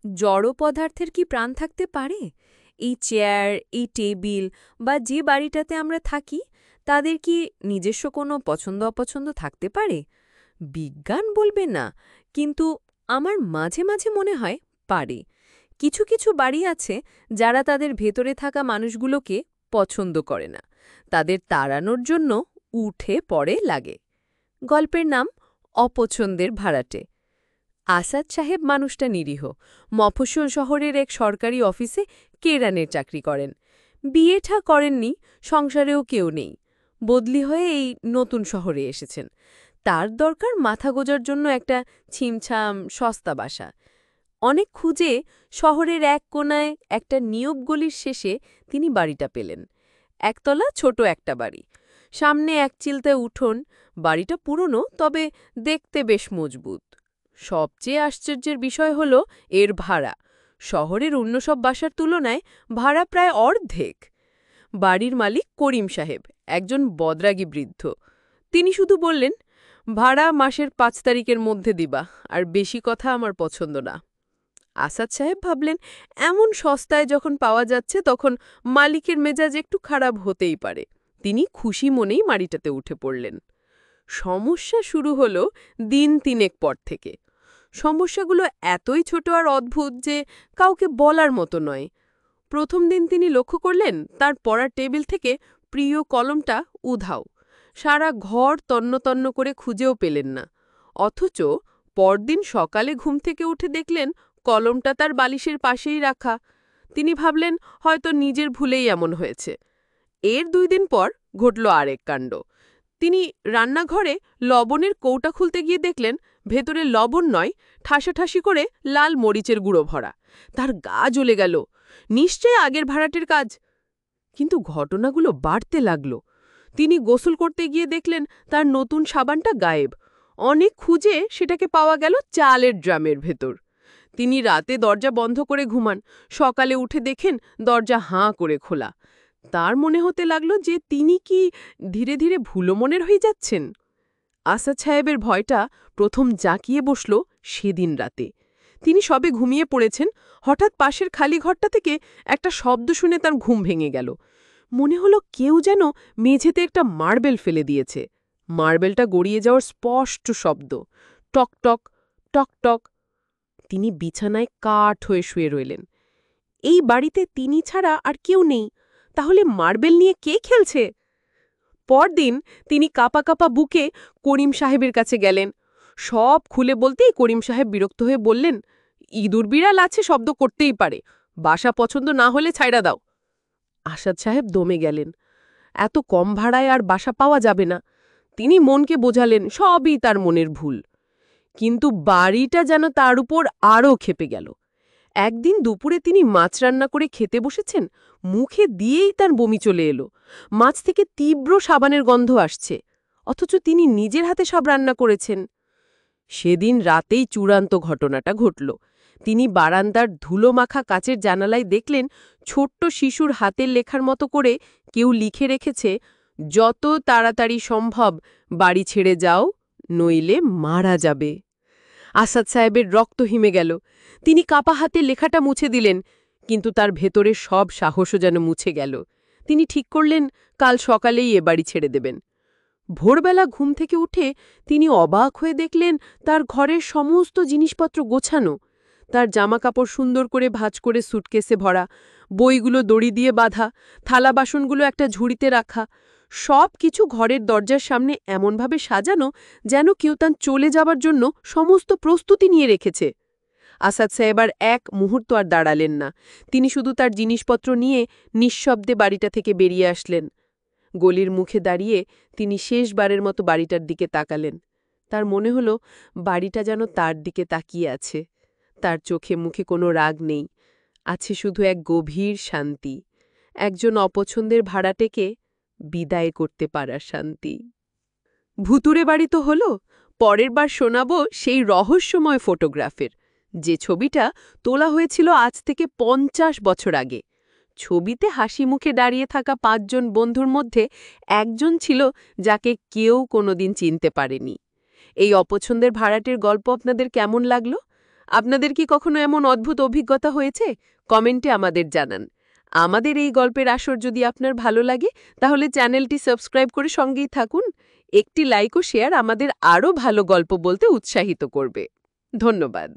জড় পদার্থের কি প্রাণ থাকতে পারে? এই চেয়ার, এই টেবিল বা যে বাড়িটাতে আমরা থাকি, তাদের কি নিজস্ব কোনো পছন্দ অপছন্দ থাকতে পারে? বিজ্ঞান বলবে না, কিন্তু আমার মাঝে মাঝে মনে হয় পারে। কিছু কিছু বাড়ি আছে যারা তাদের ভেতরে থাকা মানুষগুলোকে পছন্দ করে না, তাদের তাড়ানোর জন্য উঠে পড়ে লাগে। গল্পের নাম অপছন্দের ভাড়াটে। আসাদ সাহেব মানুষটা নিরীহ, মফস্বল শহরের এক সরকারি অফিসে কেরানের চাকরি করেন। বিয়েটা করেননি, সংসারেও কেউ নেই। বদলি হয়ে এই নতুন শহরে এসেছেন। তার দরকার মাথা গোজার জন্য একটা ছিমছাম সস্তা বাসা। অনেক খুঁজে শহরের এক কোণায় একটা নিয়োগ গলির শেষে তিনি বাড়িটা পেলেন। একতলা ছোট একটা বাড়ি, সামনে এক চিলতে উঠোন। বাড়িটা পুরনো, তবে দেখতে বেশ মজবুত। সবচেয়ে আশ্চর্যের বিষয় হল এর ভাড়া। শহরের অন্য সব বাসার তুলনায় ভাড়া প্রায় অর্ধেক। বাড়ির মালিক করিম সাহেব, একজন বদরাগী বৃদ্ধ। তিনি শুধু বললেন, ভাড়া মাসের ৫ তারিখের মধ্যে দিবা, আর বেশি কথা আমার পছন্দ না। আসাদ সাহেব ভাবলেন, এমন সস্তায় যখন পাওয়া যাচ্ছে তখন মালিকের মেজাজ একটু খারাপ হতেই পারে। তিনি খুশি মনেই বাড়িটাতে উঠে পড়লেন। সমস্যা শুরু হল দিন ৩ পর থেকে। সমস্যাগুলো এতই ছোট আর অদ্ভুত যে কাউকে বলার মতো নয়। প্রথম দিন তিনি লক্ষ্য করলেন তার পড়ার টেবিল থেকে প্রিয় কলমটা উধাও। সারা ঘর তন্ন তন্ন করে খুঁজেও পেলেন না। অথচ পরদিন সকালে ঘুম থেকে উঠে দেখলেন কলমটা তার বালিশের পাশেই রাখা। তিনি ভাবলেন হয়তো নিজের ভুলেই এমন হয়েছে। এর ২ দিন পর ঘটল আরেক কাণ্ড। তিনি রান্নাঘরে লবণের কৌটা খুলতে গিয়ে দেখলেন ভেতরে লবণ নয়, ঠাসাঠাসি করে লাল মরিচের গুঁড়ো ভরা। তার গা জ্বলে গেল। নিশ্চয়ই আগের ভাড়াটের কাজ। কিন্তু ঘটনাগুলো বাড়তে লাগল। তিনি গোসল করতে গিয়ে দেখলেন তার নতুন সাবানটা গায়েব। অনেক খুঁজে সেটাকে পাওয়া গেল চালের ড্রামের ভেতর। তিনি রাতে দরজা বন্ধ করে ঘুমান। সকালে উঠে দেখেন দরজা হাঁ করে খোলা। তার মনে হতে লাগল যে তিনি কি ধীরে ধীরে ভুলো মনের হয়ে যাচ্ছেন। আসাদ সাহেবের ভয়টা প্রথম জাঁকিয়ে বসল সেদিন রাতে। তিনি সবে ঘুমিয়ে পড়েছেন, হঠাৎ পাশের খালি ঘরটা থেকে একটা শব্দ শুনে তার ঘুম ভেঙে গেল। মনে হলো কেউ যেন মেঝেতে একটা মার্বেল ফেলে দিয়েছে। মার্বেলটা গড়িয়ে যাওয়ার স্পষ্ট শব্দ। টক টক, টক টক। তিনি বিছানায় কাঠ হয়ে শুয়ে রইলেন। এই বাড়িতে তিনি ছাড়া আর কেউ নেই। তাহলে মার্বেল নিয়ে কে খেলছে? পরদিন তিনি কাঁপা কাঁপা বুকে করিম সাহেবের কাছে গেলেন। সব খুলে বলতেই করিম সাহেব বিরক্ত হয়ে বললেন, ইঁদুর বিড়াল আছে, শব্দ করতেই পারে। বাসা পছন্দ না হলে ছাইড়া দাও। আসাদ সাহেব দমে গেলেন। এত কম ভাড়ায় আর বাসা পাওয়া যাবে না। তিনি মনকে বোঝালেন সবই তার মনের ভুল। কিন্তু বাড়িটা যেন তার উপর আরও ক্ষেপে গেল। একদিন দুপুরে তিনি মাছ রান্না করে খেতে বসেছেন, মুখে দিয়েই তার বমি চলে এলো। মাছ থেকে তীব্র সাবানের গন্ধ আসছে, অথচ তিনি নিজের হাতে সব রান্না করেছেন। সেদিন রাতেই চূড়ান্ত ঘটনাটা ঘটল। তিনি বারান্দার ধুলোমাখা কাচের জানালায় দেখলেন ছোট্ট শিশুর হাতের লেখার মতো করে কেউ লিখে রেখেছে, যত তাড়াতাড়ি সম্ভব বাড়ি ছেড়ে যাও, নইলে মারা যাবে। আসাদ সাহেবের রক্ত হিমে গেল। তিনি কাপা হাতে লেখাটা মুছে দিলেন, কিন্তু তার ভেতরের সব সাহসও যেন মুছে গেল। তিনি ঠিক করলেন কাল সকালেই এ বাড়ি ছেড়ে দেবেন। ভোরবেলা ঘুম থেকে উঠে তিনি অবাক হয়ে দেখলেন তার ঘরের সমস্ত জিনিসপত্র গোছানো। তার জামাকাপড় সুন্দর করে ভাঁজ করে সুটকেসে ভরা, বইগুলো দড়ি দিয়ে বাঁধা, থালা বাসনগুলো একটা ঝুড়িতে রাখা। সব কিছু ঘরের দরজার সামনে এমনভাবে সাজানো যেন কেউ তার চলে যাবার জন্য সমস্ত প্রস্তুতি নিয়ে রেখেছে। আসাদ সাহেব আর এক মুহূর্ত আর দাঁড়ালেন না। তিনি শুধু তার জিনিসপত্র নিয়ে নিঃশব্দে বাড়িটা থেকে বেরিয়ে আসলেন। গলির মুখে দাঁড়িয়ে তিনি শেষবারের মতো বাড়িটার দিকে তাকালেন। তার মনে হলো বাড়িটা যেন তার দিকে তাকিয়ে আছে। তার চোখে মুখে কোনো রাগ নেই, আছে শুধু এক গভীর শান্তি, একজন অপছন্দের ভাড়াটেকে বিদায় করতে পারার শান্তি। ভুতুরে বাড়ি তো হলো, পরের বার শোনাব সেই রহস্যময় ফটোগ্রাফের, যে ছবিটা তোলা হয়েছিল আজ থেকে ৫০ বছর আগে। ছবিতে হাসি মুখে দাঁড়িয়ে থাকা ৫ জন বন্ধুর মধ্যে একজন ছিল যাকে কেউ কোনোদিন চিনতে পারেনি। এই অপছন্দের ভাড়াটের গল্প আপনাদের কেমন লাগলো? আপনাদের কি কখনো এমন অদ্ভুত অভিজ্ঞতা হয়েছে? কমেন্টে আমাদের জানান। আমাদের এই গল্পের আসর যদি আপনার ভালো লাগে তাহলে চ্যানেলটি সাবস্ক্রাইব করে সঙ্গেই থাকুন। একটি লাইক ও শেয়ার আমাদের আরও ভালো গল্প বলতে উৎসাহিত করবে। ধন্যবাদ।